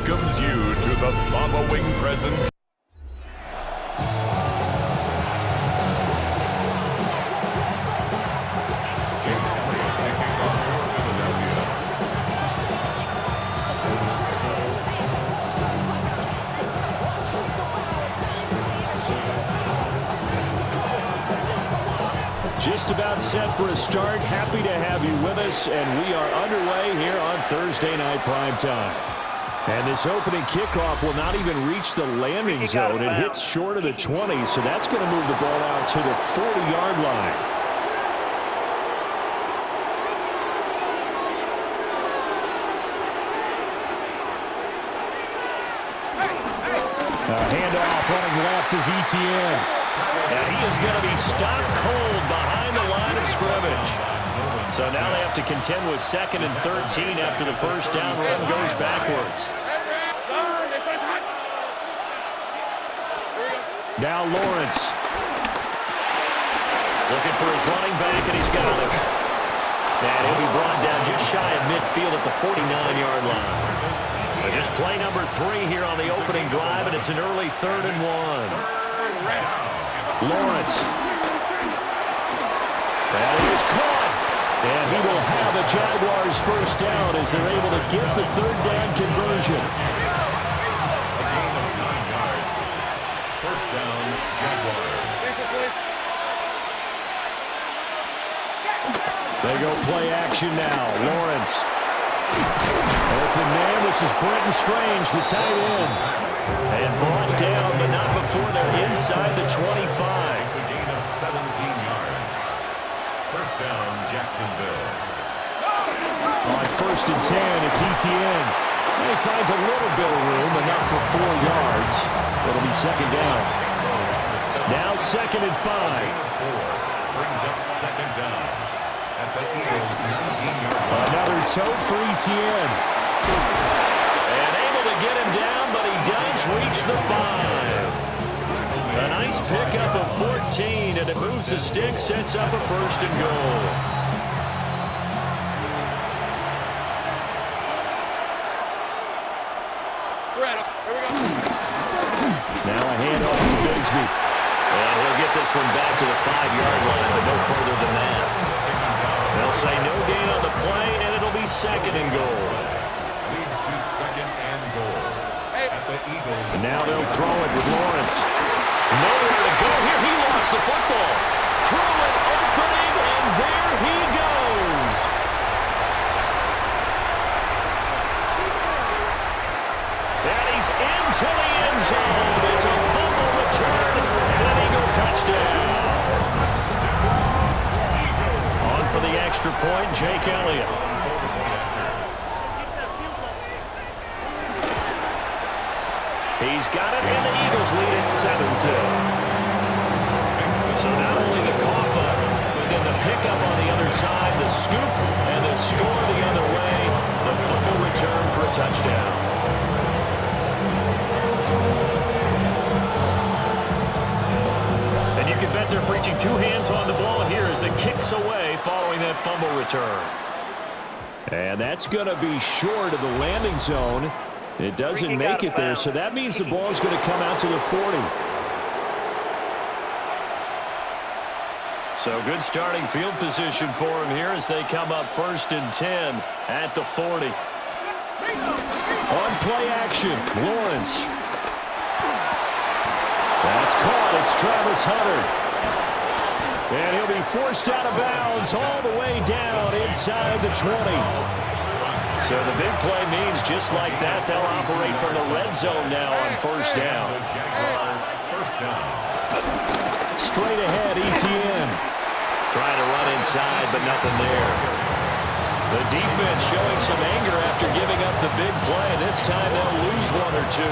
welcomes you to the following presentation. Just about set for a start. Happy to have you with us, and we are underway here on Thursday Night Primetime. And this opening kickoff will not even reach the landing zone. It hits short of the 20, so that's going to move the ball out to the 40-yard line. Handoff running left is ETN. And he is going to be stopped cold behind the line of scrimmage. So now they have to contend with 2nd and 13 after the first down run goes backwards. Now Lawrence. Looking for his running back, and he's got him. And he'll be brought down just shy of midfield at the 49-yard line. But just play number 3 here on the opening drive, and it's an early 3rd and 1. Lawrence. That is caught. And he will have a Jaguars first down as they're able to get the 3rd down conversion. A gain of 9 yards. First down, Jaguars. They go play action now. Lawrence. Open man. This is Brenton Strange, the tight end. And brought down, but not before they're inside the 25. It's a gain of 17 yards. First down, Jacksonville. On 1st and 10, it's ETN. He finds a little bit of room, enough for 4 yards. It'll be 2nd down. Now 2nd and 5. Brings up 2nd down at the Eagles' 19-yard line. Another tote for ETN. And able to get him down, but he does reach the 5. A nice pickup of 14, and it moves the stick, sets up a 1st and goal. Now a handoff to Bigsby. And he'll get this one back to the 5-yard line, but no further than that. They'll say no gain on the play, and it'll be 2nd and goal. Leads to 2nd and goal at the Eagles. And now they'll throw it with Lawrence. Nowhere to go here. He lost the football. Throw it, opening, and there he goes. And he's into the end zone. It's a fumble return and an Eagle touchdown. On for the extra point, Jake Elliott. He's got it, and the Eagles lead at 7-0. So not only the cough up, but then the pickup on the other side, the scoop, and the score the other way, the fumble return for a touchdown. And you can bet they're preaching 2 hands on the ball here as the kick's away following that fumble return. And that's going to be short of the landing zone. It doesn't make it there, so that means the ball is going to come out to the 40. So good starting field position for him here as they come up 1st and 10 at the 40. On play action, Lawrence. That's caught. It's Travis Hunter. And he'll be forced out of bounds all the way down inside the 20. So the big play means just like that, they'll operate from the red zone now on 1st down. Straight ahead, ETN. Trying to run inside, but nothing there. The defense showing some anger after giving up the big play. This time they'll lose 1 or 2.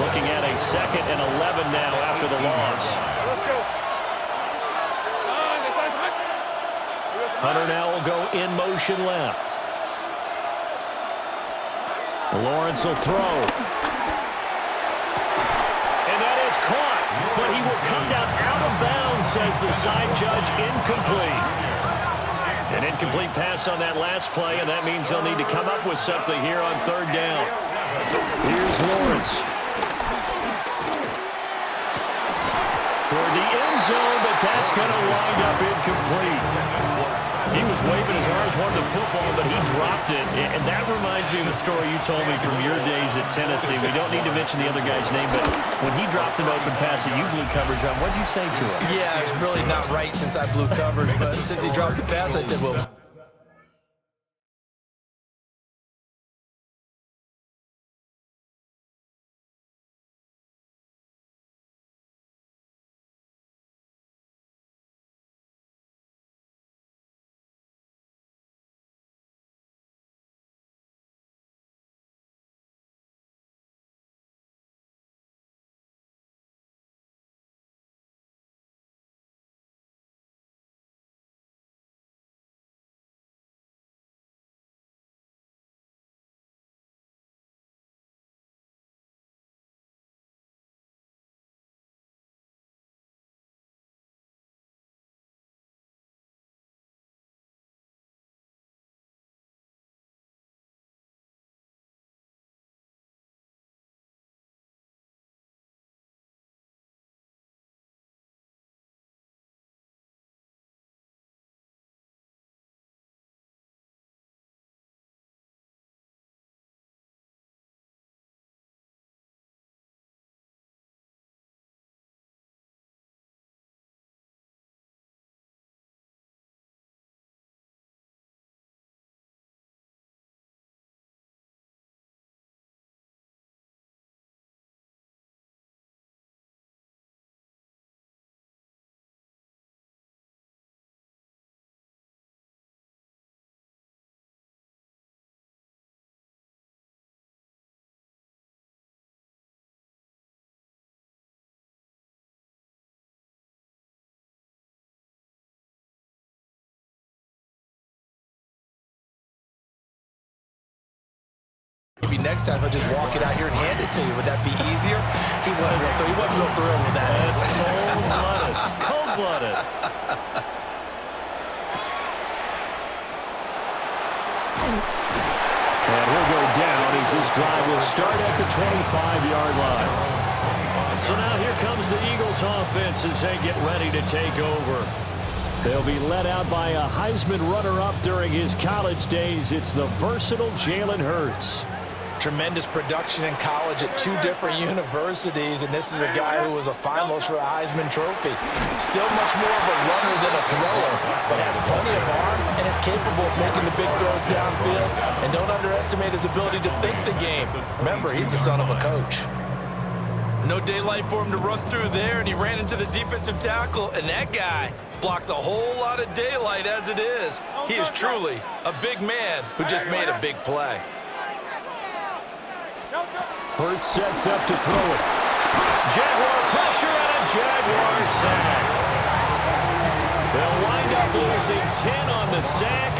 Looking at a 2nd and 11 now after the loss. Hunter now will go in motion left. Lawrence will throw. And that is caught. But he will come down out of bounds, says the side judge. Incomplete. An incomplete pass on that last play, and that means they'll need to come up with something here on 3rd down. Here's Lawrence. Toward the end zone, but that's going to wind up incomplete. He was waving his arms, wanted the football, but he dropped it. And that reminds me of the story you told me from your days at Tennessee. We don't need to mention the other guy's name, but when he dropped an open pass that you blew coverage on, what did you say to him? Yeah, it's really not right since I blew coverage, but since he dropped the pass, I said, well, maybe next time he'll just walk it out here and hand it to you. Would that be easier? He wasn't real thrilled with that. That's cold-blooded. Cold-blooded. And he'll go down as this drive will start at the 25-yard line. So now here comes the Eagles offense as they get ready to take over. They'll be led out by a Heisman runner-up during his college days. It's the versatile Jalen Hurts. Tremendous production in college at 2 different universities, and this is a guy who was a finalist for the Heisman Trophy. Still much more of a runner than a thrower, but has plenty of arm and is capable of making the big throws downfield. And don't underestimate his ability to think the game. Remember, he's the son of a coach. No daylight for him to run through there, and he ran into the defensive tackle, and that guy blocks a whole lot of daylight as it is. He is truly a big man who just made a big play. Hurts sets up to throw it. Jaguar pressure and a Jaguar sack. They'll wind up losing 10 on the sack,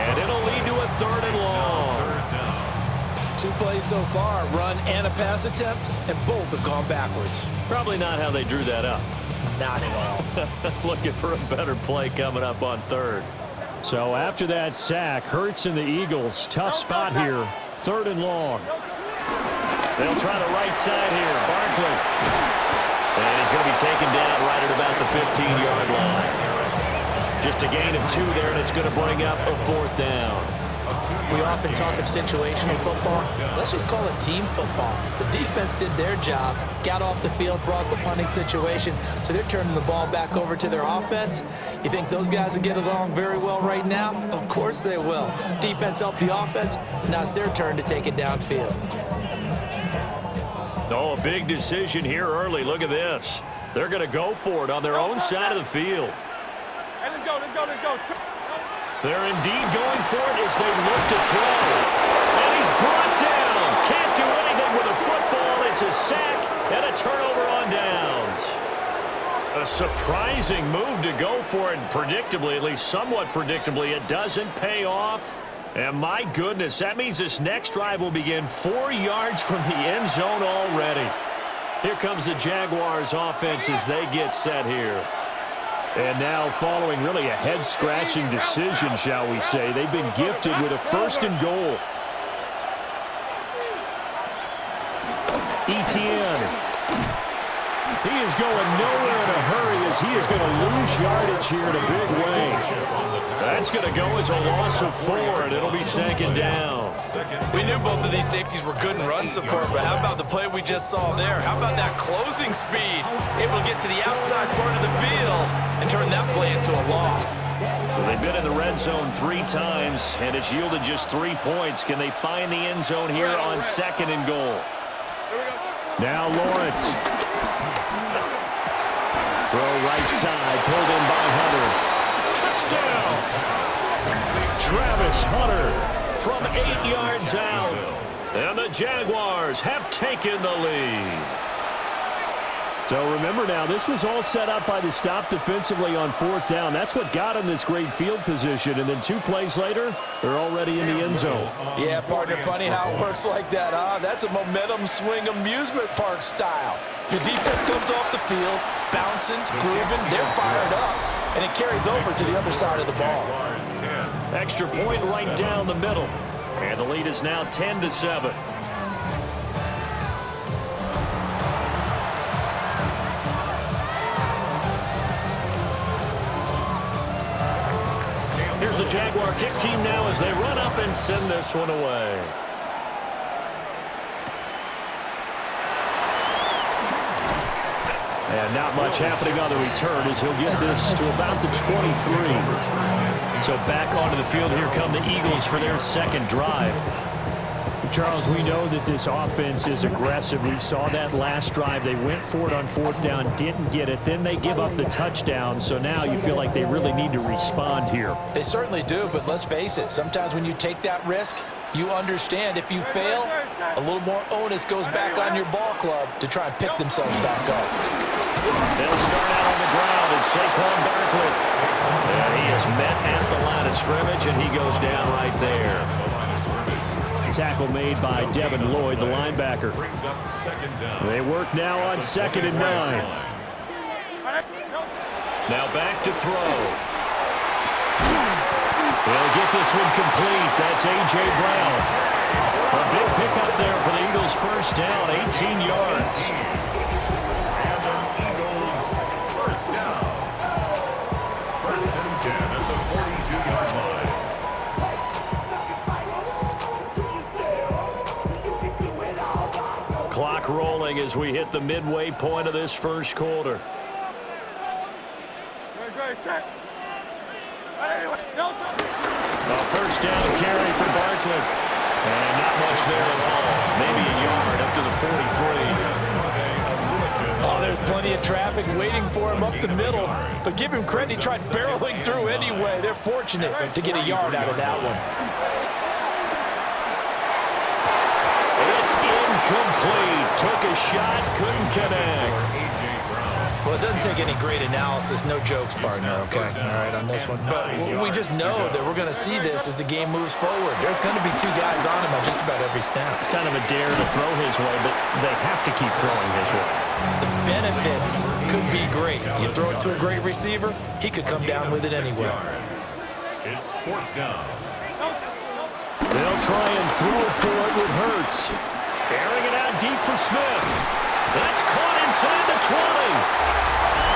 and it'll lead to a 3rd and long. 2 plays so far, run and a pass attempt, and both have gone backwards. Probably not how they drew that up. Not at all. Looking for a better play coming up on 3rd. So after that sack, Hurts and the Eagles, tough spot here, 3rd and long. They'll try the right side here, Barkley. And he's going to be taken down right at about the 15-yard line. Just a gain of 2 there, and it's going to bring up a 4th down. We often talk of situational football. Let's just call it team football. The defense did their job, got off the field, brought the punting situation, so they're turning the ball back over to their offense. You think those guys will get along very well right now? Of course they will. Defense helped the offense. Now it's their turn to take it downfield. Oh, a big decision here early. Look at this. They're going to go for it on their own side of the field. Hey, let's go. They're indeed going for it as they look to throw. And he's brought down. Can't do anything with a football. It's a sack and a turnover on downs. A surprising move to go for it. Predictably, at least somewhat predictably, it doesn't pay off. And my goodness, that means this next drive will begin 4 yards from the end zone already. Here comes the Jaguars offense as they get set here. And now following really a head-scratching decision, shall we say, they've been gifted with a 1st and goal. Etienne. He is going nowhere in a hurry as he is going to lose yardage here in a big way. That's going to go as a loss of 4, and it'll be second down. We knew both of these safeties were good in run support, but how about the play we just saw there? How about that closing speed? Able to get to the outside part of the field and turn that play into a loss. So they've been in the red zone 3 times, and it's yielded just 3 points. Can they find the end zone here on 2nd and goal? Now Lawrence. Throw right side, pulled in by Hunter. Touchdown! Travis Hunter from 8 yards out. And the Jaguars have taken the lead. So remember now, this was all set up by the stop defensively on 4th down. That's what got them this great field position. And then 2 plays later, they're already in the end zone. Yeah, partner, funny how it works like that, huh? That's a momentum swing amusement park style. Your defense comes off the field, bouncing, grooving, they're fired up, and it carries over to the other side of the ball. Extra point right down the middle. And the lead is now 10-7. Here's the Jaguar kick team now as they run up and send this one away. And not much happening on the return as he'll get this to about the 23. So back onto the field, here come the Eagles for their 2nd drive. Charles, we know that this offense is aggressive. We saw that last drive. They went for it on 4th down, didn't get it. Then they give up the touchdown. So now you feel like they really need to respond here. They certainly do, but let's face it. Sometimes when you take that risk, you understand if you fail, a little more onus goes back on your ball club to try and pick themselves back up. They'll start out on the ground, and Saquon Barkley. And he is met at the line of scrimmage, and he goes down right there. Tackle made by Devin Lloyd, the linebacker. They work now on 2nd and 9. Now back to throw. He'll get this one complete. That's A.J. Brown. A big pickup there for the Eagles' 1st down, 18 yards. And the Eagles' 1st down. 1st and 10 at the 42-yard line. Clock rolling as we hit the midway point of this 1st quarter. A 1st down carry for Barkley. And not much there at all. Maybe a yard up to the 43. Oh, there's plenty of traffic waiting for him up the middle. But give him credit, he tried barreling through anyway. They're fortunate to get a yard out of that one. It's incomplete. Took a shot, couldn't connect. Well, it doesn't take any great analysis. No jokes, partner, okay? All right, on this one. But we just know that we're going to see this as the game moves forward. There's going to be 2 guys on him at just about every snap. It's kind of a dare to throw his way, but they have to keep throwing his way. The benefits could be great. You throw it to a great receiver, he could come down with it anyway. It's 4th down. They'll try and throw for it with Hurts. Airing it out deep for Smith. That's caught inside the 20.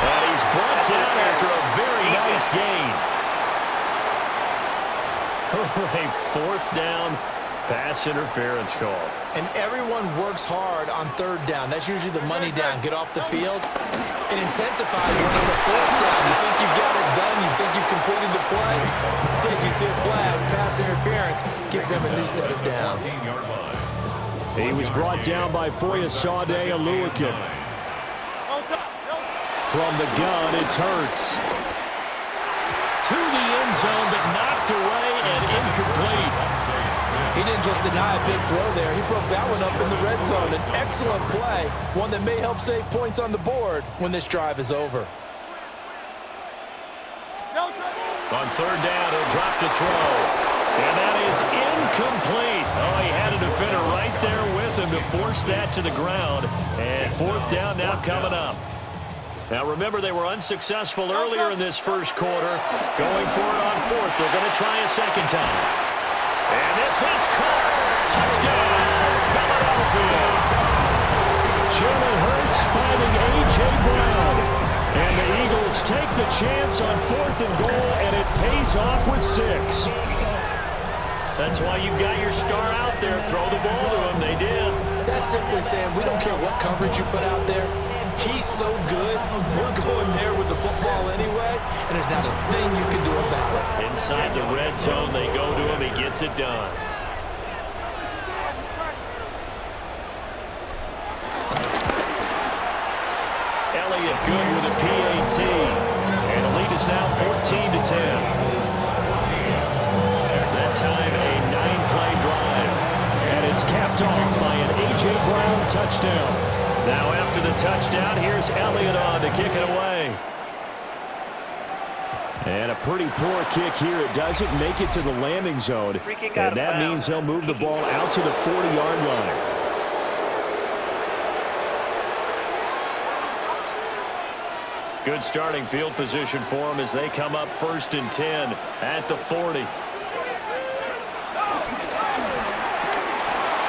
And he's brought down after a very nice gain. A 4th down pass interference call. And everyone works hard on 3rd down. That's usually the money down. Get off the field. It intensifies when it's a 4th down. You think you've got it done. You think you've completed the play. Instead, you see a flag. Pass interference gives them a new set of downs. He was brought down by Foyesade Oluwakin. From the gun, it's Hurts. To the end zone, but knocked away and incomplete. He didn't just deny a big throw there. He broke that one up in the red zone. An excellent play, one that may help save points on the board when this drive is over. On 3rd down, he'll drop to throw. And that is incomplete. Oh, he had a defender right there with him to force that to the ground. And 4th down now coming up. Now, remember, they were unsuccessful earlier in this 1st quarter. Going for it on 4th. They're going to try a 2nd time. And this is caught. Touchdown, Philadelphia. Jalen Hurts finding A.J. Brown. And the Eagles take the chance on 4th and goal, and it pays off with 6. That's why you've got your star out there. Throw the ball to him. They did. That's simply saying we don't care what coverage you put out there. He's so good, we're going there with the football anyway, and there's not a thing you can do about it. Inside the red zone, they go to him. He gets it done. Elliott good with a PAT. And the lead is now 14-10. That time a 9-play drive. And it's capped off by an A.J. Brown touchdown. Now after the touchdown, here's Elliott on to kick it away. And a pretty poor kick here. It doesn't make it to the landing zone. And that means he'll move the ball out to the 40-yard line. Good starting field position for him as they come up 1st and 10 at the 40.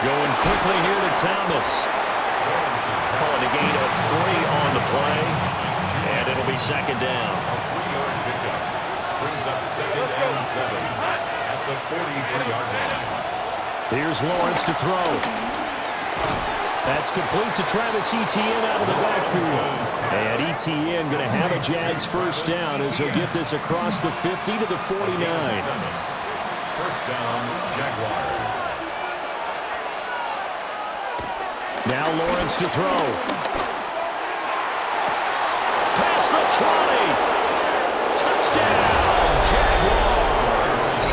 Going quickly here to Thomas. Calling a gain of 3 on the play. And it'll be 2nd down. A 3-yard pickup brings up 2nd and 7 at the 43-yard line. Here's Lawrence to throw. That's complete to Travis Etienne out of the backfield. And Etienne going to have a Jags 1st down as he'll get this across the 50 to the 49. 1st down, Jaguars. Now Lawrence to throw. Past the 20. Touchdown, Jaguars.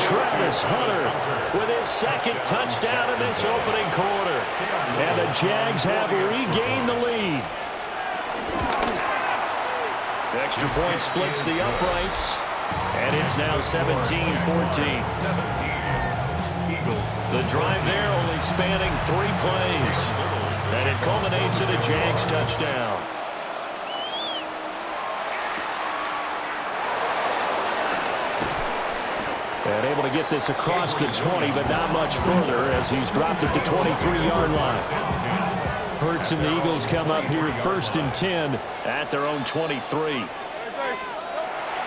Travis Hunter with his 2nd touchdown in this opening quarter. And the Jags have regained the lead. The extra point splits the uprights. And it's now 17-14. The drive there only spanning 3 plays. And it culminates in a Jags touchdown. And able to get this across the 20, but not much further as he's dropped at the 23-yard line. Hurts and the Eagles come up here 1st and 10 at their own 23.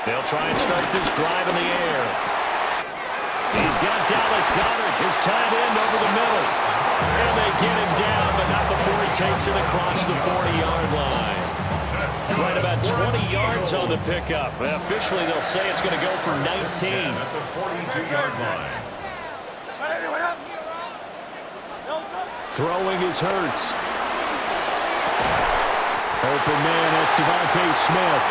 They'll try and start this drive in the air. He's got Dallas Goedert, his tight end, over the middle. And they get him down, but not before he takes it across the 40-yard line. Right about 20 yards on the pickup. Officially, they'll say it's going to go for 19. At the 42-yard line. Throwing is Hurts. Open man, that's Devontae Smith.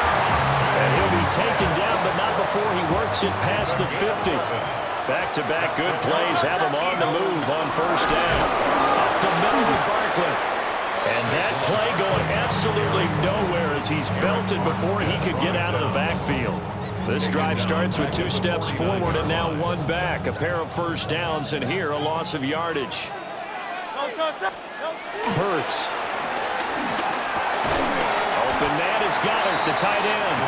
And he'll be taken down, but not before he works it past the 50. Back-to-back good plays have him on the move on 1st down. Up the middle with Barkley. And that play going absolutely nowhere as he's belted before he could get out of the backfield. This drive starts with 2 steps forward and now 1 back. A pair of 1st downs, and here a loss of yardage. Hurts. Open man is Goddard, the tight end.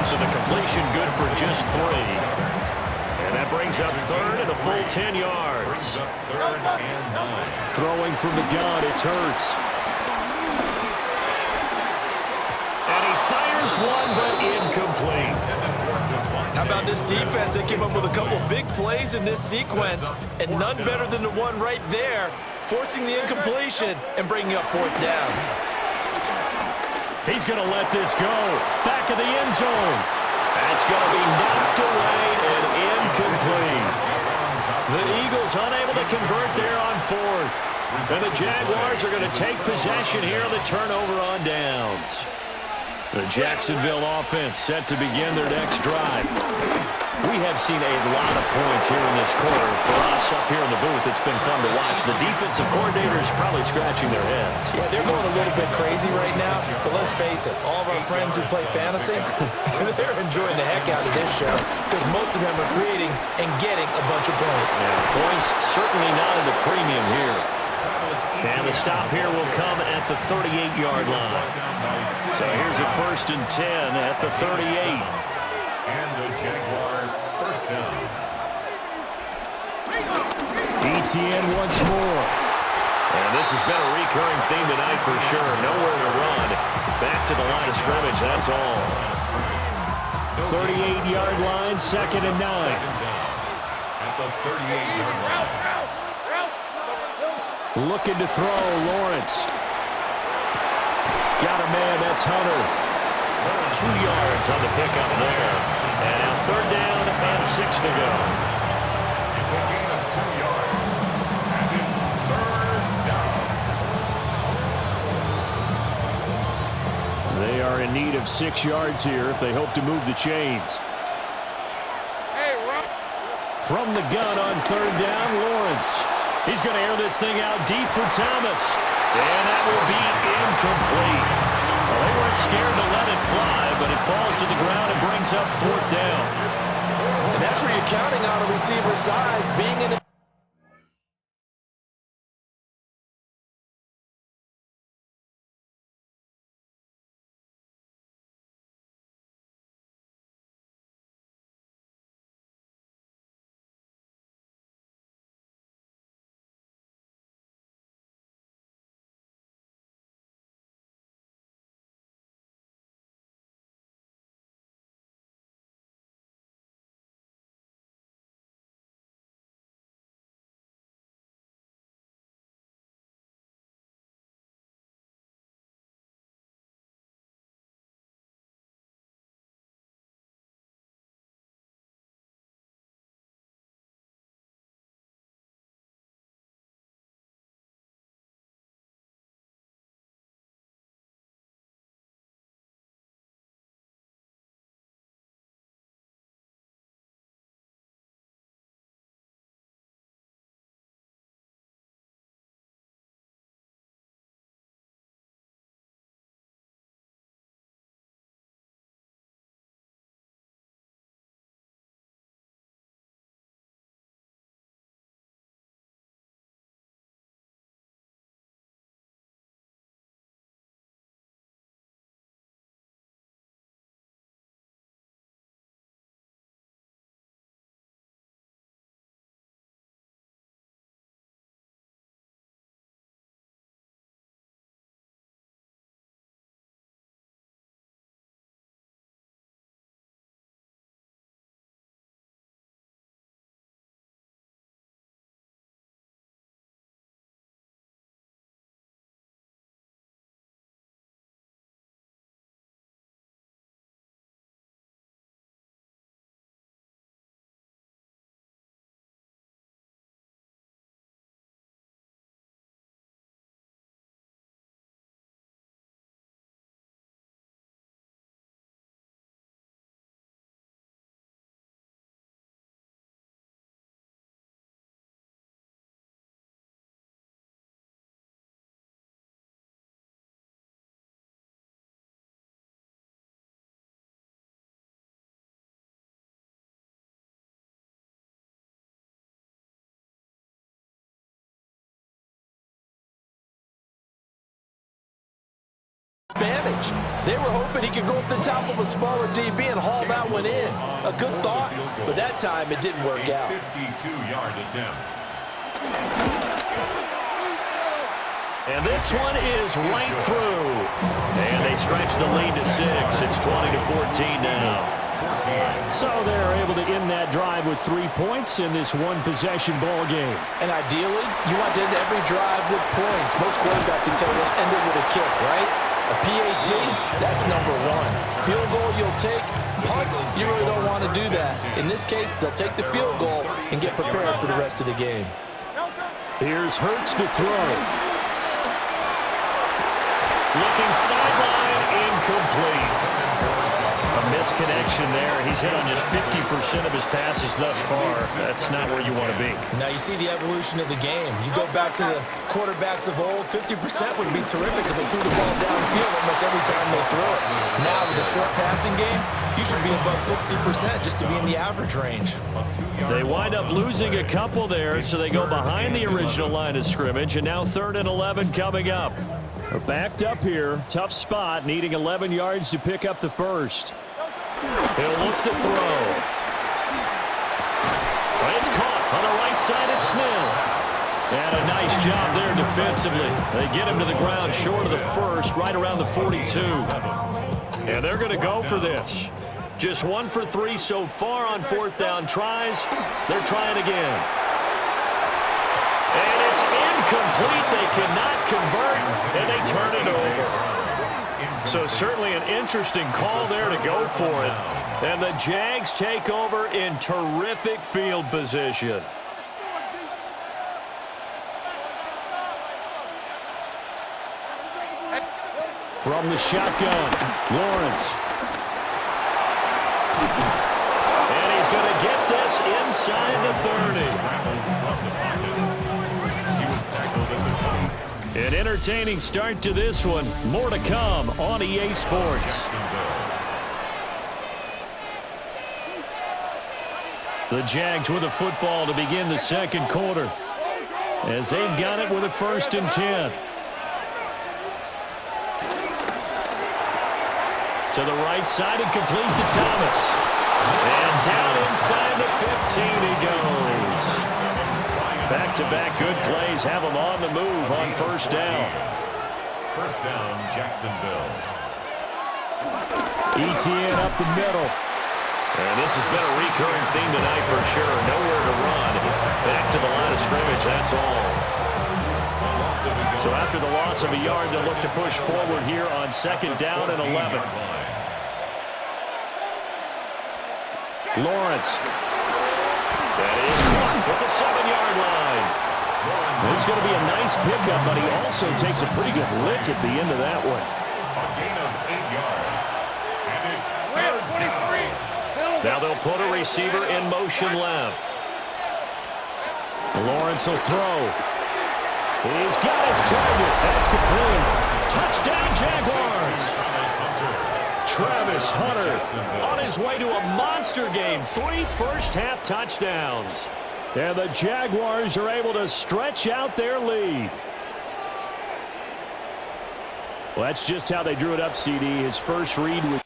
So the completion good for just 3. And that brings up 3rd and a full 10 yards. 3rd and 9. Throwing from the gun, it's Hurts. And he fires one, but incomplete. How about this defense? They came up with a couple big plays in this sequence, and none better than the one right there, forcing the incompletion and bringing up 4th down. He's going to let this go. Back of the end zone. That's going to be knocked away and incomplete. The Eagles unable to convert there on 4th. And the Jaguars are going to take possession here on the turnover on downs. The Jacksonville offense set to begin their next drive. We have seen a lot of points here in this quarter. For us up here in the booth, it's been fun to watch. The defensive coordinators probably scratching their heads. Yeah, they're going a little bit crazy right now, but let's face it, all of our friends who play fantasy, they're enjoying the heck out of this show because most of them are creating and getting a bunch of points. Yeah, points certainly not at a premium here. And the stop here will come at the 38-yard line. So here's a 1st and 10 at the 38. And the Jaguar 1st down. Etienne once more. And this has been a recurring theme tonight for sure. Nowhere to run. Back to the line of scrimmage, that's all. 38-yard line, 2nd and 9. At the 38-yard line. Looking to throw, Lawrence. Got a man, that's Hunter. 2 yards on the pickup there. And now 3rd down and 6 to go. It's a gain of 2 yards. And it's 3rd down. They are in need of 6 yards here if they hope to move the chains. From the gun on 3rd down, Lawrence. He's going to air this thing out deep for Thomas. And that will be incomplete. Well, they weren't scared to let it fly, but it falls to the ground and brings up 4th down. And that's where you're counting on a receiver's size, being in a advantage. They were hoping he could go up the top of a smaller DB and haul that one in. A good thought, but that time it didn't work out. 52-yard attempt. And this one is right through. And they stretch the lead to 6. It's 20-14 now. So they're able to end that drive with 3 points in this one-possession ball game. And ideally, you want to end every drive with points. Most quarterbacks will tell us end it with a kick, right? A PAT, that's number 1. Field goal you'll take. Punts, you really don't want to do that. In this case, they'll take the field goal and get prepared for the rest of the game. Here's Hurts to throw. Looking sideline, incomplete. A misconnection there. He's hit on just 50% of his passes thus far. That's not where you want to be. Now you see the evolution of the game. You go back to the quarterbacks of old, 50% would be terrific because they threw the ball downfield almost every time they throw it. Now with the short passing game, you should be above 60% just to be in the average range. They wind up losing a couple there, so they go behind the original line of scrimmage, and now 3rd and 11 coming up. They're backed up here. Tough spot, needing 11 yards to pick up the first. He'll look to throw. But it's caught on the right side at Smith. And a nice job there defensively. They get him to the ground short of the first, right around the 42. And they're going to go for this. Just 1 for 3 so far on fourth down tries. They're trying again. And it's incomplete. They cannot convert, and they turn it over. So certainly an interesting call there to go for it. And the Jags take over in terrific field position. From the shotgun, Lawrence. And he's going to get this inside the 30. An entertaining start to this one. More to come on EA Sports. The Jags with the football to begin the second quarter, as they've got it with a 1st and 10. To the right side and complete to Thomas. And down inside the 15 he goes. Back-to-back good plays have him on the move on 1st down. 1st down, Jacksonville. ETN up the middle. And this has been a recurring theme tonight for sure. Nowhere to run. Back to the line of scrimmage, that's all. So after the loss of a yard, they'll look to push forward here on 2nd down and 11. Lawrence. That is caught at the 7-yard line. It's going to be a nice pickup, but he also takes a pretty good lick at the end of that one. A gain of 8 yards. And it's 3rd down. Now they'll put a receiver in motion left. Lawrence will throw. He's got his target. That's complete. Touchdown, Jaguars. Travis Hunter on his way to a monster game. 3 first-half touchdowns. And the Jaguars are able to stretch out their lead. Well, that's just how they drew it up, CD. His first read was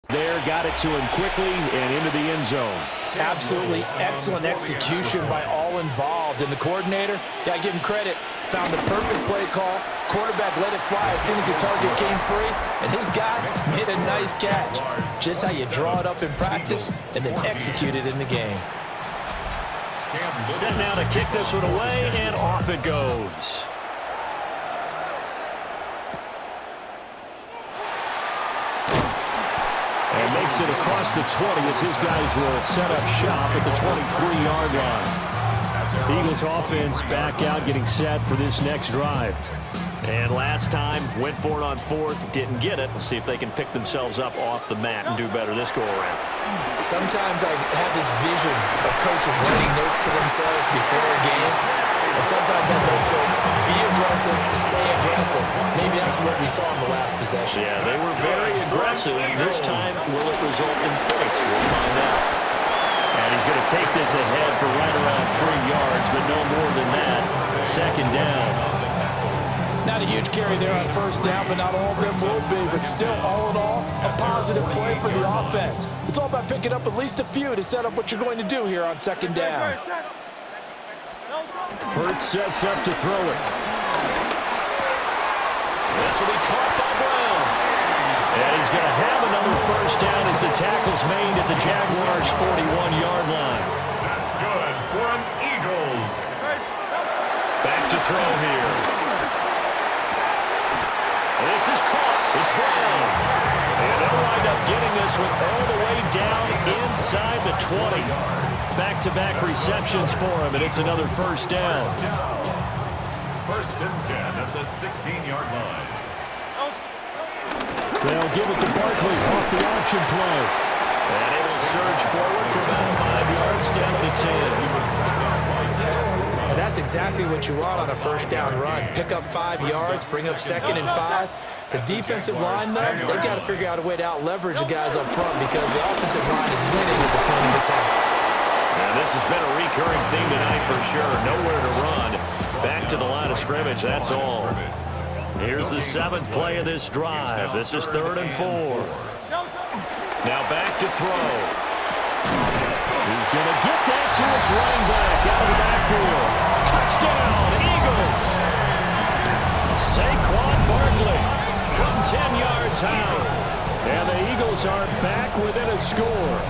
there, got it to him quickly and into the end zone. Absolutely excellent execution by all involved. And the coordinator, got to give him credit, found the perfect play call. Quarterback let it fly as soon as the target came free, and his guy made a nice catch. Just how you draw it up in practice and then execute it in the game. Set now to kick this one away, and off it goes. And makes it across the 20 as his guys will set up shop at the 23-yard line. Eagles offense back out, getting set for this next drive. And last time, went for it on 4th, didn't get it. We'll see if they can pick themselves up off the mat and do better this go-around. Sometimes I have this vision of coaches writing notes to themselves before a game. And sometimes that note says, be aggressive, stay aggressive. Maybe that's what we saw in the last possession. Yeah, they were very aggressive. This time, will it result in points? We'll find out. And he's going to take this ahead for right around 3 yards, but no more than that. 2nd down. Not a huge carry there on 1st down, but not all of them will be. But still, all in all, a positive play for the offense. It's all about picking up at least a few to set up what you're going to do here on 2nd down. Hurts sets up to throw it. This will be caught by Brown. And he's going to have another 1st down as the tackle's made at the Jaguars' 41-yard line. That's good for an Eagles. Back to throw here. This is caught. It's Brown. And they'll wind up getting this one all the way down inside the 20. Back-to-back receptions for him, and it's another 1st down. 1st and 10 at the 16-yard line. They'll give it to Barkley off the option play. And it will surge forward for about 5 yards down to the 10. And that's exactly what you want on a 1st down run. Pick up 5 yards, bring up 2nd and 5. The defensive line, though, they've got to figure out a way to out-leverage the guys up front because the offensive line is winning with the point of attack. And this has been a recurring theme tonight for sure. Nowhere to run. Back to the line of scrimmage, that's all. Here's the 7th play of this drive. This is 3rd and 4. Now back to throw. He's going to get that to his running back out of the backfield. Touchdown, Eagles. Saquon Barkley from 10 yards out. And the Eagles are back within a score.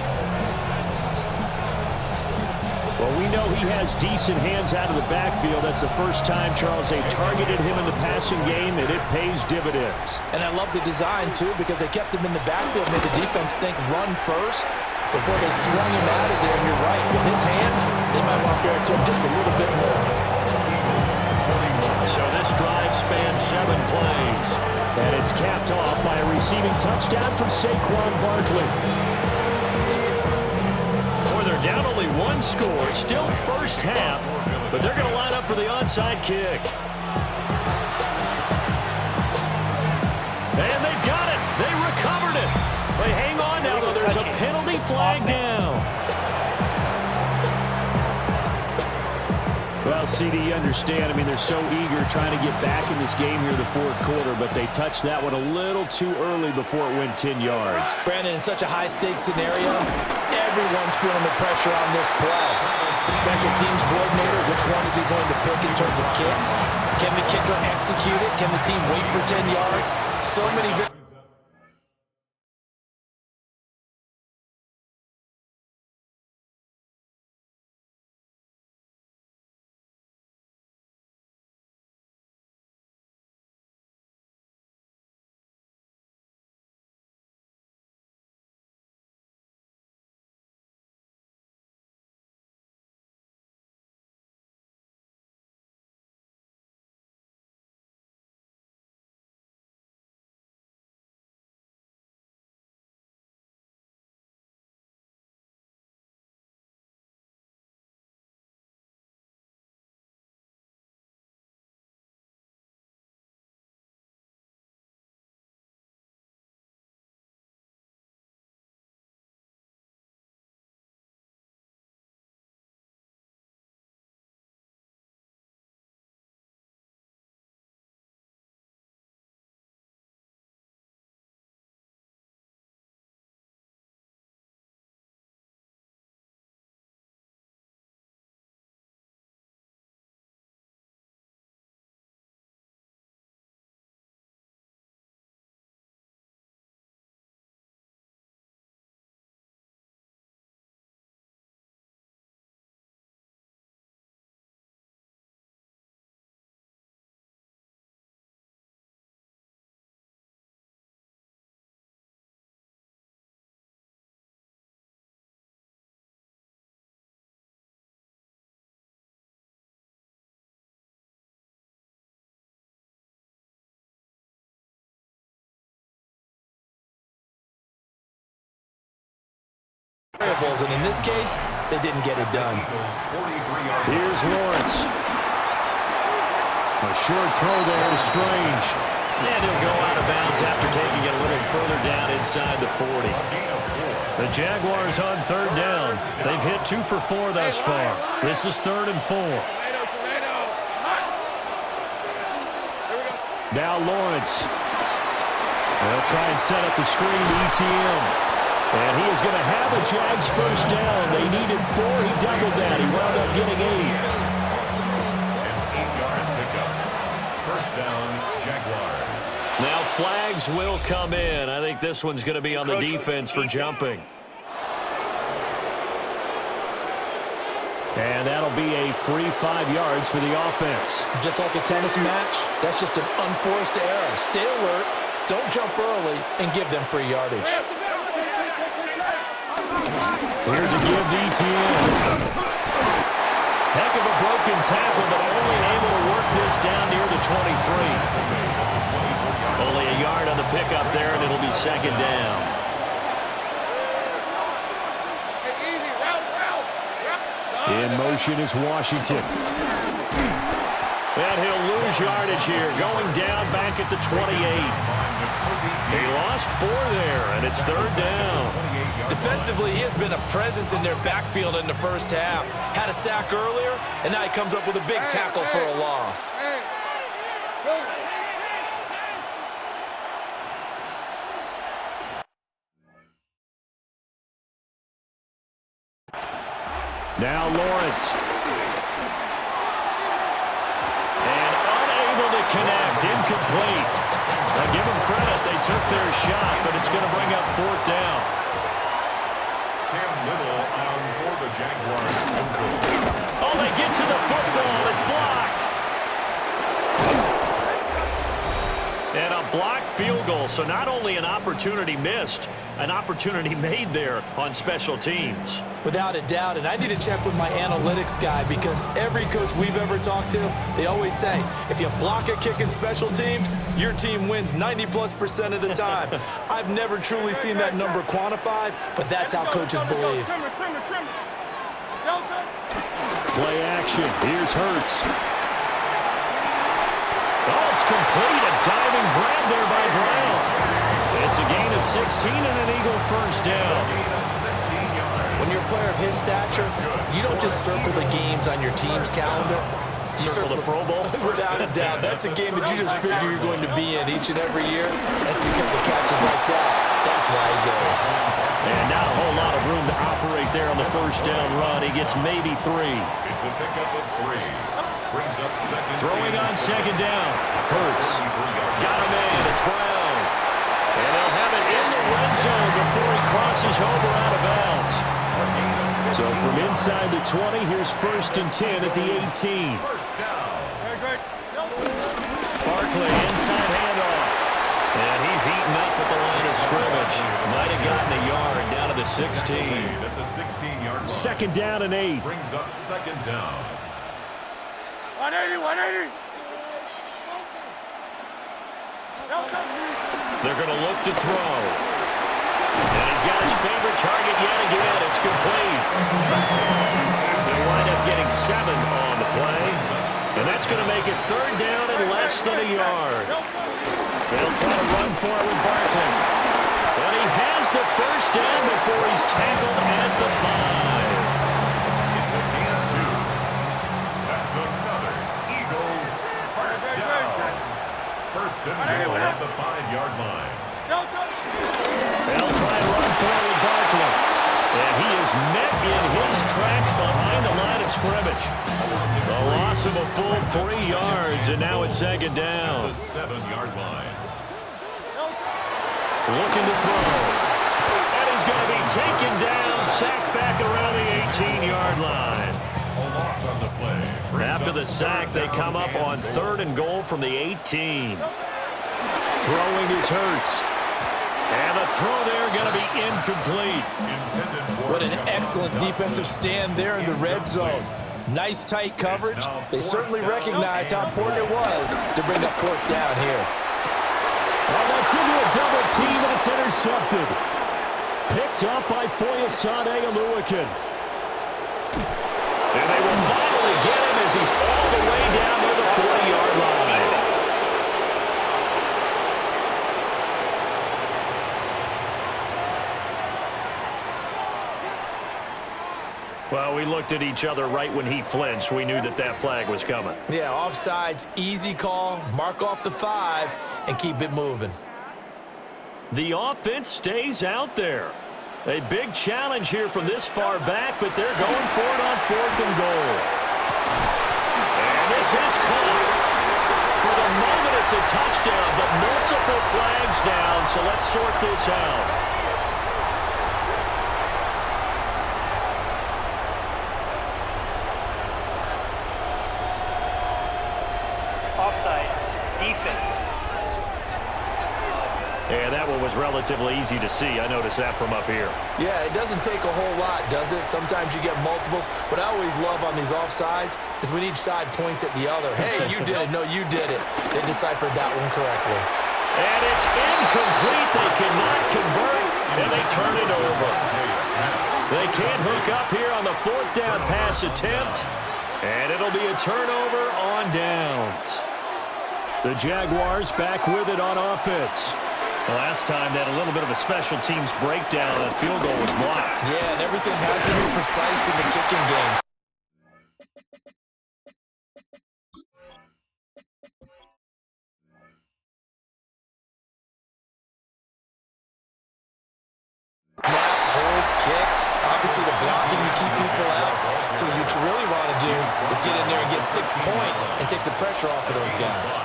Well, we know he has decent hands out of the backfield. That's the first time, Charles, they targeted him in the passing game, and it pays dividends. And I love the design, too, because they kept him in the backfield, made the defense think run first before they swung him out of there. And you're right, with his hands, they might want to throw it to him just a little bit more. So this drive spans 7 plays. And it's capped off by a receiving touchdown from Saquon Barkley. They're down only 1 score, still first half, but they're going to line up for the onside kick. And they've got it. They recovered it. They hang on now, though. There's a penalty flag down. Well, CD, you understand. I mean, they're so eager trying to get back in this game here in the fourth quarter, but they touched that one a little too early before it went 10 yards. Brandon, in such a high-stakes scenario, everyone's feeling the pressure on this play. The special teams coordinator, which one is he going to pick in terms of kicks? Can the kicker execute it? Can the team wait for 10 yards? So many variables, and in this case, they didn't get it done. Here's Lawrence. A short throw there to Strange. And he'll go out of bounds after taking it a little further down inside the 40. The Jaguars on 3rd down. They've hit 2 for 4 thus far. This is 3rd and 4. Now Lawrence. They'll try and set up the screen to ETN. And he is going to have a Jags first down. They needed 4. He doubled that. He wound up getting 8. An 8-yard pickup. First down, Jaguars. Now flags will come in. I think this one's going to be on the defense for jumping. And that'll be a free 5 yards for the offense. Just like a tennis match, that's just an unforced error. Stay alert, don't jump early, and give them free yardage. Here's a give to ETN. Heck of a broken tackle, but only able to work this down near the 23. Only a yard on the pickup there, and it'll be 2nd down. In motion is Washington. And he'll lose yardage here, going down back at the 28. He lost 4 there, and it's 3rd down. Defensively, he has been a presence in their backfield in the first half. Had a sack earlier, and now he comes up with a big tackle for a loss. Now Lawrence. And unable to connect. Incomplete. I give them credit. They took their shot, but it's going to bring up fourth down. Cam Little on for the Jaguars. Oh, they get to the football. It's blocked. And a blocked field goal. So not only an opportunity missed, an opportunity made there on special teams. Without a doubt, and I need to check with my analytics guy because every coach we've ever talked to, they always say, if you block a kick in special teams, your team wins 90+% of the time. I've never truly seen that number quantified, but that's how coaches believe. Play action. Here's Hurts. Oh, it's complete. A diving grab there by Brown. It's a gain of 16 and an Eagle first down. When you're a player of his stature, you don't just circle the games on your team's calendar. You Circle the Pro Bowl? Without a doubt. That's a game that you just figure you're going to be in each and every year. That's because of catches like that. That's why he goes. And not a whole lot of room to operate there on the first down run. He gets maybe 3. It's a pickup of 3. Brings up second. Throwing on second down. Hurts. Got him in. It's Brown. And they'll have it in the red zone before he crosses over out of bounds. So from inside the 20, here's 1st and 10 at the 18. First down. Barkley inside handoff. And he's eaten up at the line of scrimmage. Might have gotten a yard down to the 16. At the 16-yard line. Second down and 8. Brings up second down. 180. They're going to look to throw. And he's got his favorite target yet again. It's complete. They wind up getting 7 on the play. And that's going to make it third down and less than a yard. They'll try to run for it with Barkley. And he has the first down before he's tackled at the 5. It's a gain of 2. That's another Eagles first down. First and goal at the 5-yard line. They'll try and run for it with Barkley. And he is met in his tracks behind the line of scrimmage. A loss of a full 3 yards, and now it's second down. The 7-yard line. Looking to throw. And he's going to be taken down, sacked back around the 18-yard line. A loss on the play. After the sack, they come up on 3rd and goal from the 18. Throwing is Hurts. And the throw there going to be incomplete. What an excellent defensive stand there in the red zone. Nice tight coverage. They certainly recognized how important it was to bring up fourth down here. Oh, that's into a double team, and it's intercepted. Picked up by Foyesade Oluwakin. And they will finally get him as he's all the way down to the 40-yard line. Well, we looked at each other right when he flinched. We knew that that flag was coming. Yeah, offsides, easy call, mark off the 5, and keep it moving. The offense stays out there. A big challenge here from this far back, but they're going for it on 4th and goal. And this is caught. For the moment, it's a touchdown, but multiple flags down, so let's sort this out. And that one was relatively easy to see. I noticed that from up here. Yeah, it doesn't take a whole lot, does it? Sometimes you get multiples. What I always love on these offsides is when each side points at the other. Hey, you did it. No, you did it. They deciphered that one correctly. And it's incomplete. They cannot convert, and they turn it over. They can't hook up here on the 4th down pass attempt, and it'll be a turnover on downs. The Jaguars back with it on offense. Last time, they had a little bit of a special teams breakdown. That field goal was blocked. Yeah, and everything has to be precise in the kicking game. Now, hold, kick. Obviously, the blocking to keep people out. So what you really want to do is get in there and get 6 points and take the pressure off of those guys.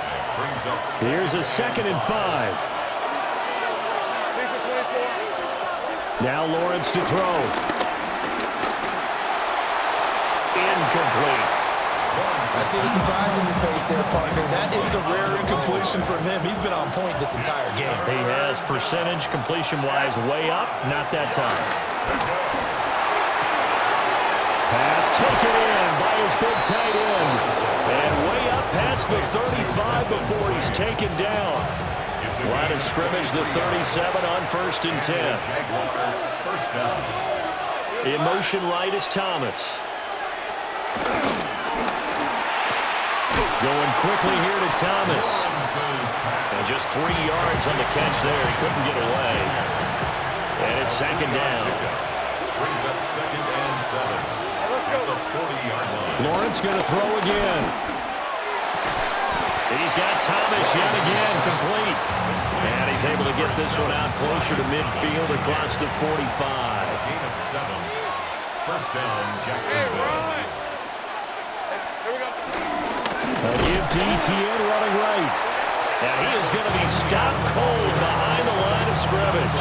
Here's a 2nd and 5. Now Lawrence to throw. Incomplete. I see the surprise in your face there, partner. That is a rare incompletion from him. He's been on point this entire game. He has percentage completion-wise way up, not that time. Pass taken in by his big tight end. And way up past the 35 before he's taken down. Line of scrimmage, the 37 on 1st and 10. In motion right is Thomas. Going quickly here to Thomas. And just 3 yards on the catch there. He couldn't get away. And it's 2nd down. Brings up 2nd and 7. At the 40-yard line. Lawrence going to throw again. He's got Thomas yet again, complete. And he's able to get this one out closer to midfield across the 45. Gain of 7. 1st down, Jacksonville. A give to Etienne running right. And he is going to be stopped cold behind the line of scrimmage.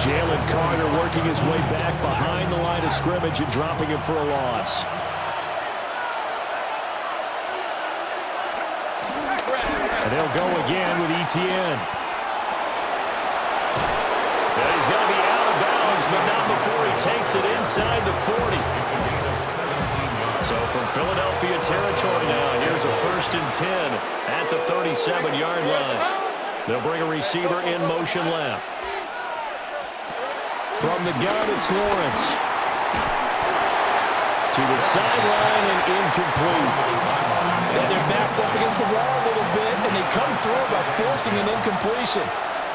Jalen Carter working his way back behind the line of scrimmage and dropping him for a loss. And they'll go again with Etienne. And he's going to be out of bounds, but not before he takes it inside the 40. So from Philadelphia territory now, here's a 1st and 10 at the 37-yard line. They'll bring a receiver in motion left. From the gun, it's Lawrence. To the sideline and incomplete. Their backs up against the wall a little bit, and they come through by forcing an incompletion.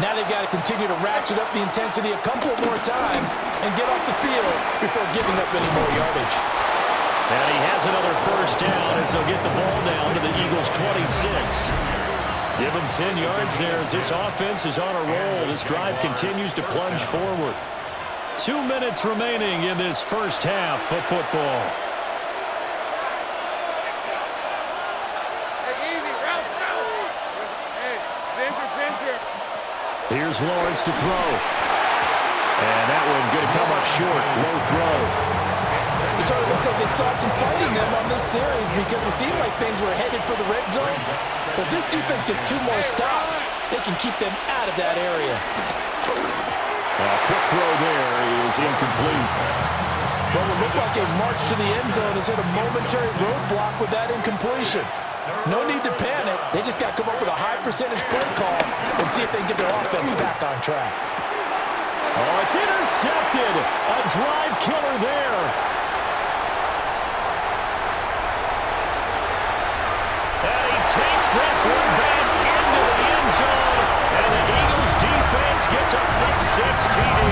Now they've got to continue to ratchet up the intensity a couple more times and get off the field before giving up any more yardage. And he has another 1st down as they'll get the ball down to the Eagles' 26. Give him 10 yards there as this offense is on a roll. This drive continues to plunge forward. 2 minutes remaining in this first half of football. Here's Lawrence to throw. And that one going to come up short. Low throw. It sort of looks like they start some fighting them on this series because it seemed like things were headed for the red zone. But this defense gets 2 more stops. They can keep them out of that area. Quick throw there is incomplete. What would look like a march to the end zone has hit a momentary roadblock with that incompletion. No need to panic. They just got to come up with a high percentage play call and see if they can get their offense back on track. Oh, it's intercepted. A drive killer there. And he takes this one back into the end zone. And the Eagles defense gets a pick 6 TD.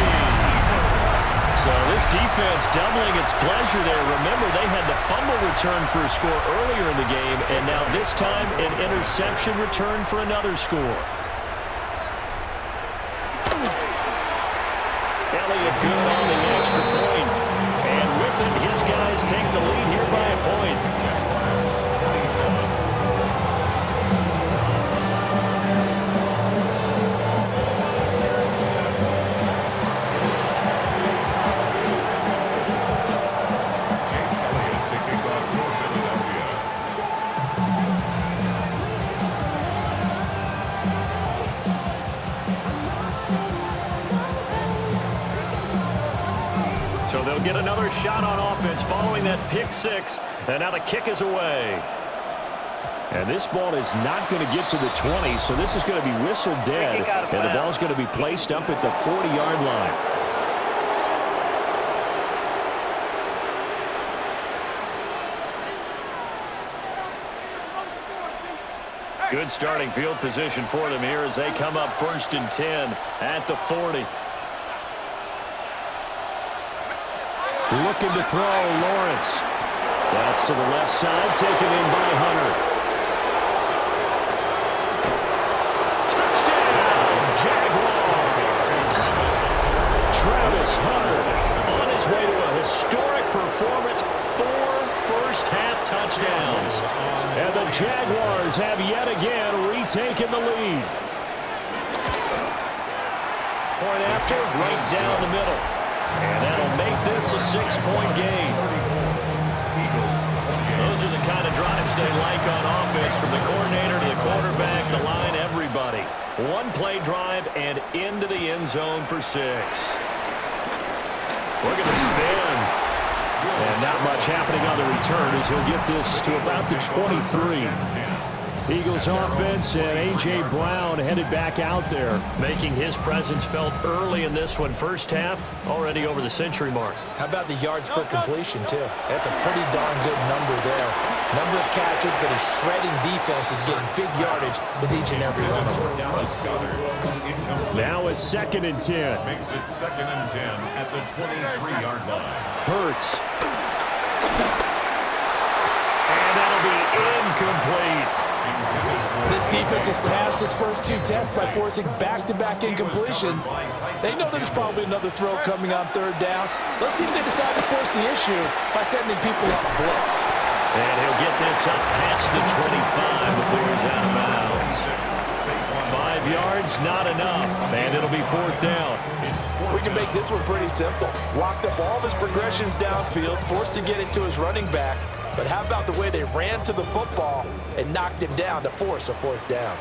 So this defense doubling its pleasure there. Remember, they had the fumble return for a score earlier in the game, and now this time an interception return for another score. Elliott good on the extra point. And with it, his guys take the lead here by a point. So they'll get another shot on offense following that pick 6. And now the kick is away. And this ball is not going to get to the 20, so this is going to be whistled dead. And the ball's going to be placed up at the 40-yard line. Good starting field position for them here as they come up 1st and 10 at the 40. Looking to throw, Lawrence. That's to the left side, taken in by Hunter. Touchdown, Jaguars! Travis Hunter on his way to a historic performance, first half touchdowns. And the Jaguars have yet again retaken the lead. Point after, right down the middle. And that'll make this a 6-point game. Those are the kind of drives they like on offense, from the coordinator to the quarterback, the line, everybody. One-play drive and into the end zone for 6. Look at the spin. And not much happening on the return as he'll get this to about the 23. Eagles offense and A.J. Brown headed back out there. Making his presence felt early in this one. First half, already over the century mark. How about the yards per completion, too? That's a pretty darn good number there. Number of catches, but his shredding defense is getting big yardage with each and every one of them. Now a 2nd and 10. Makes it 2nd and 10 at the 23-yard line. Hurts. And that'll be incomplete. This defense has passed its first 2 tests by forcing back-to-back incompletions. They know there's probably another throw coming on 3rd down. Let's see if they decide to force the issue by sending people on a blitz. And he'll get this up past the 25 before he's out of bounds. 5 yards, not enough, and it'll be 4th down. We can make this one pretty simple. Locked up all of his progressions downfield, forced to get it to his running back. But how about the way they ran to the football and knocked him down to force a 4th down?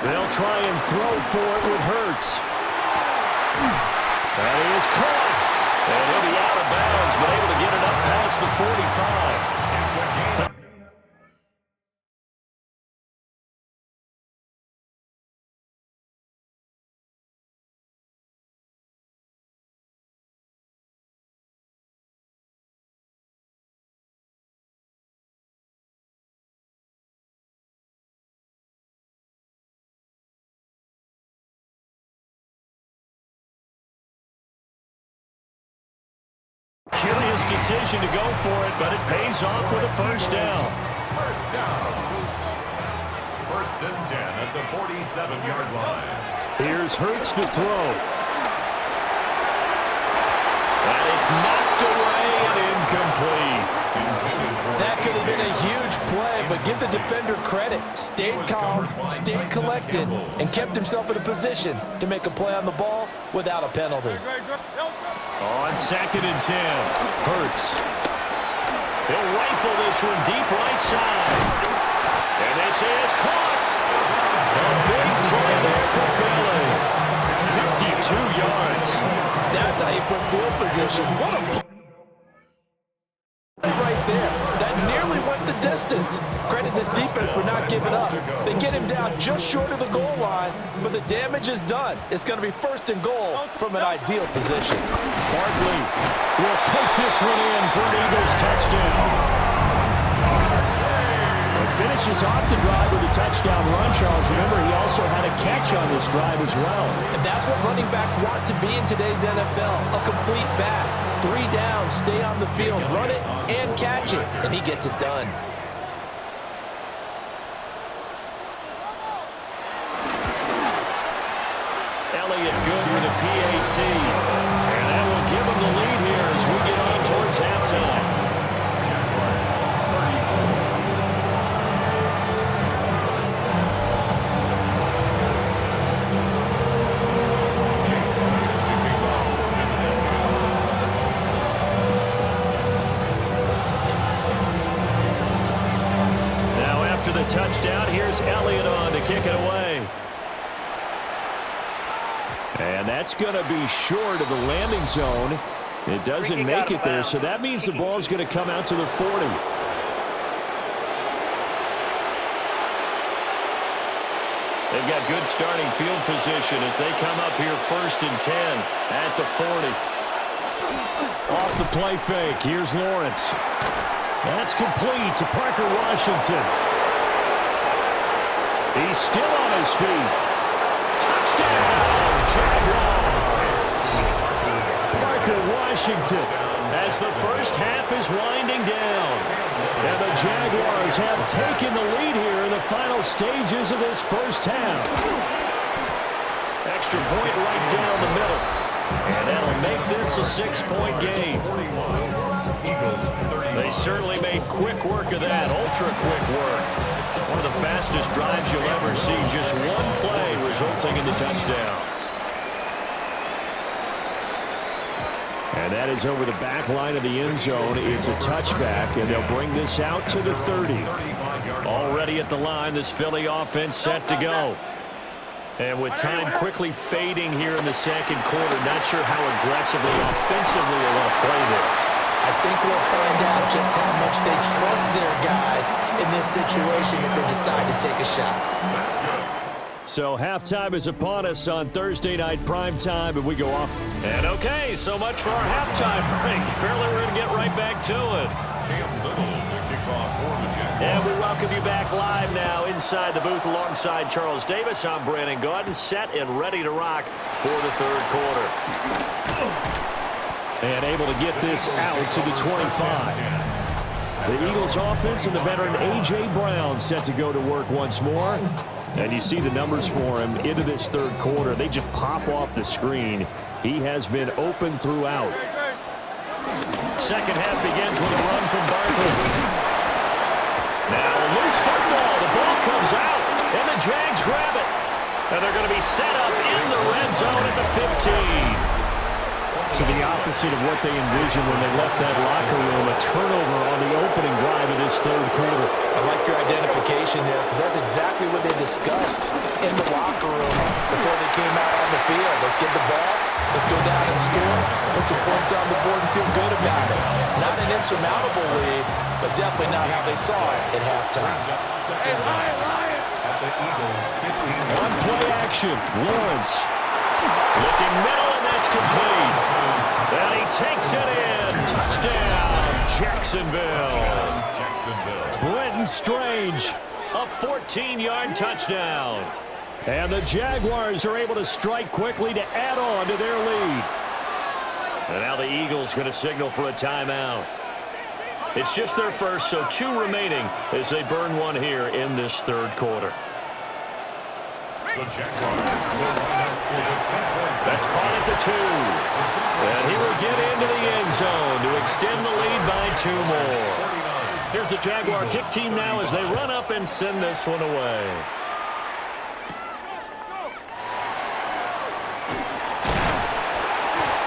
They'll try and throw for it with Hurts. That is caught. And he'll be out of bounds, but able to get it up past the 45. Curious decision to go for it, but it pays off with a 1st down. 1st down. 1st and 10 at the 47-yard line. Here's Hurts to throw. And it's knocked away and incomplete. That could have been a huge play, but give the defender credit. Stayed calm, stayed collected, and kept himself in a position to make a play on the ball without a penalty. On 2nd and 10, Hurts. He'll rifle this one deep right side. And this is caught. A big play there for Philly. 52 yards. That's how you put field position. What a play right there. That nearly went the distance. Credit this defense for not giving up. They get him down just short of the goal line, but the damage is done. It's going to be 1st and goal from an ideal position. Barkley will take this one in for an Eagles touchdown. And finishes off the drive with a touchdown run, Charles. Remember, he also had a catch on this drive as well. And that's what running backs want to be in today's NFL, a complete back. 3 downs, stay on the field, run it, and catch it, and he gets it done. Elliott good with a PAT. And that will give him the lead here as we get on towards halftime. Now after the touchdown, here's Elliott on to kick it away. And that's going to be short of the landing zone. It doesn't make it there, so that means the ball's going to come out to the 40. They've got good starting field position as they come up here 1st and 10 at the 40. Off the play fake, here's Lawrence. That's complete to Parker Washington. He's still on his feet. Touchdown, Jaguars! Parker Washington As the first half is winding down. And the Jaguars have taken the lead here in the final stages of this first half. Extra point right down the middle. And that'll make this a 6-point game. They certainly made quick work of that, ultra-quick work. One of the fastest drives you'll ever see, just one play resulting in the touchdown. And that is over the back line of the end zone. It's a touchback, and they'll bring this out to the 30. Already at the line, this Philly offense set to go. And with time quickly fading here in the second quarter, not sure how aggressively, offensively they want to play this. I think we'll find out just how much they trust their guys in this situation if they decide to take a shot. So halftime is upon us on Thursday night primetime, and we go off. And okay, so much for our halftime break. Apparently we're going to get right back to it. And we welcome you back live now inside the booth alongside Charles Davis. I'm Brandon Gaudin, set and ready to rock for the third quarter. And able to get this out to the 25. The Eagles offense and the veteran A.J. Brown set to go to work once more. And you see the numbers for him into this third quarter. They just pop off the screen. He has been open throughout. Second half begins with a run from Barkley. Now a loose football. The ball comes out, and the Jags grab it. And they're going to be set up in the red zone at the 15. To the opposite of what they envisioned when they left that locker room, a turnover on the opening drive of this third quarter. I like your identification there because that's exactly what they discussed in the locker room before they came out on the field. Let's get the ball. Let's go down and score. Put some points on the board and feel good about it. Not an insurmountable lead, but definitely not how they saw it at halftime. Hey, Lion! At the Eagles 15. On play action, Lawrence. Looking middle, and that's complete. And he takes it in. Touchdown, Jacksonville. Brenton Strange. A 14-yard touchdown. And the Jaguars are able to strike quickly to add on to their lead. And now the Eagles going to signal for a timeout. It's just their first, so 2 remaining as they burn one here in this third quarter. The Jaguars will line up for the 10-point. That's caught at the 2. And he will get into the end zone to extend the lead by 2 more. Here's the Jaguar kick team now as they run up and send this one away.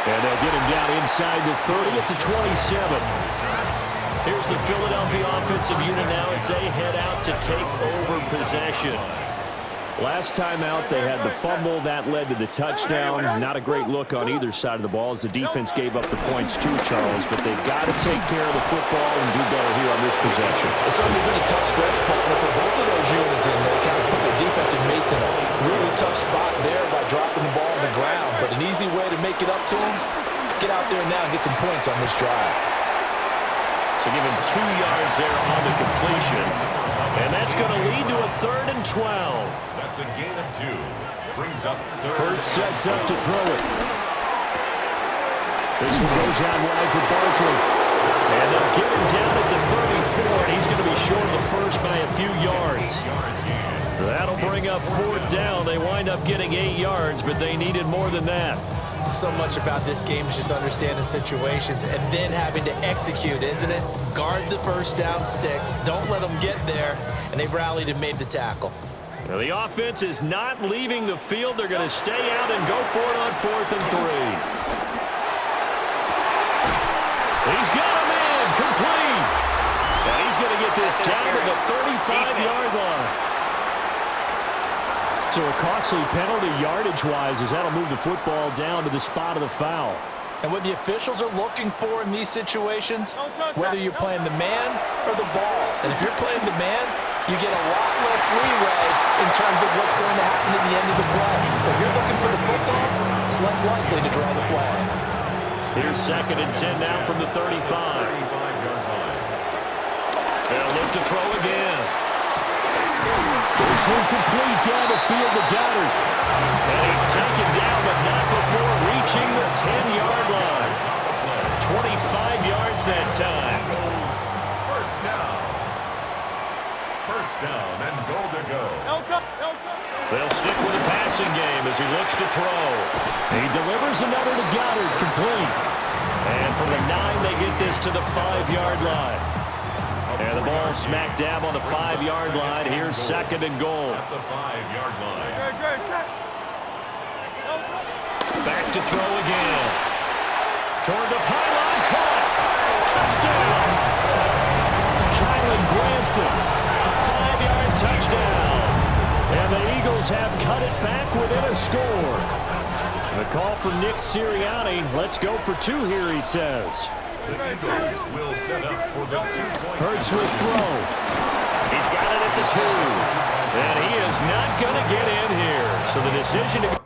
And they'll get him down inside the 30 at the 27. Here's the Philadelphia offensive unit now as they head out to take over possession. Last time out, they had the fumble. That led to the touchdown. Not a great look on either side of the ball as the defense gave up the points too, Charles. But they've got to take care of the football and do better here on this possession. It's certainly been a tough stretch, partner, for both of those units, and they kind of put their defensive mates in a really tough spot there by dropping the ball on the ground. But an easy way to make it up to them, get out there now and get some points on this drive. So give him 2 yards there on the completion. And that's going to lead to a 3rd and 12. That's a gain of 2. Brings up third. Hurts sets up to throw it. This one goes out wide for Barkley. And they'll get him down at the 34, and he's going to be short of the first by a few yards. That'll bring up 4th down. They wind up getting 8 yards, but they needed more than that. So much about this game is just understanding situations and then having to execute, isn't it? Guard the first down sticks. Don't let them get there. And they rallied and made the tackle. Now the offense is not leaving the field. They're going to stay out and go for it on 4th and 3. He's got him in. Complete. And he's going to get this down to the 35-yard line. So a costly penalty yardage-wise as that'll move the football down to the spot of the foul. And what the officials are looking for in these situations, whether you're playing the man or the ball. And if you're playing the man, you get a lot less leeway in terms of what's going to happen at the end of the play. But if you're looking for the football, it's less likely to draw the flag. Here's 2nd and 10 now from the 35. They'll look to throw again. This one complete down the field to Goddard. And he's taken down, but not before reaching the 10-yard line. 25 yards that time. First down. First down and goal to go. They'll stick with the pass passing game as he looks to throw. He delivers another to Goddard, complete. And from the 9, they get this to the 5-yard line. And the ball smack dab on the 5-yard line. Here's 2nd and goal. At the 5-yard line. Back to throw again. Toward the pylon, caught. Touchdown. Kylan Granson, a 5-yard touchdown. And the Eagles have cut it back within a score. The call from Nick Sirianni. Let's go for 2 here, he says. The Eagles will set up for the 2-point. Hurts will throw. He's got it at the 2. And he is not going to get in here. So the decision to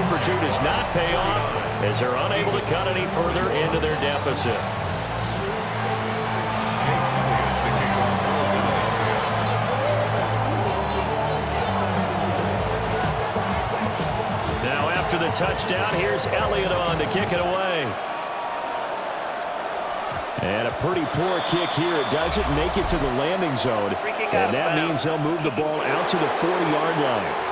for 2 does not pay off as they're unable to cut any further into their deficit. Now after the touchdown, here's Elliott on to kick it away. And a pretty poor kick here. It doesn't make it to the landing zone. And that means they'll move the ball out to the 40-yard line.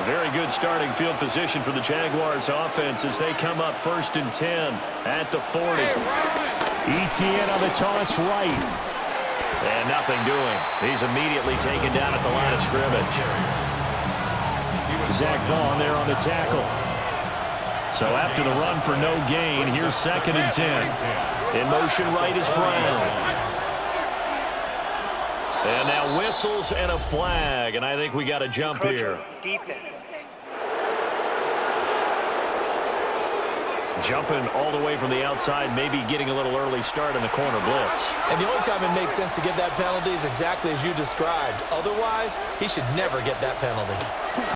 Very good starting field position for the Jaguars offense as they come up 1st and 10 at the 40. ETN on the toss right. And nothing doing. He's immediately taken down at the line of scrimmage. Zach Bond there on the tackle. So after the run for no gain, here's 2nd and 10. In motion right is Brown. And now whistles and a flag, and I think we got a jump here. Jumping all the way from the outside, maybe getting a little early start in the corner blitz. And the only time it makes sense to get that penalty is exactly as you described. Otherwise, he should never get that penalty.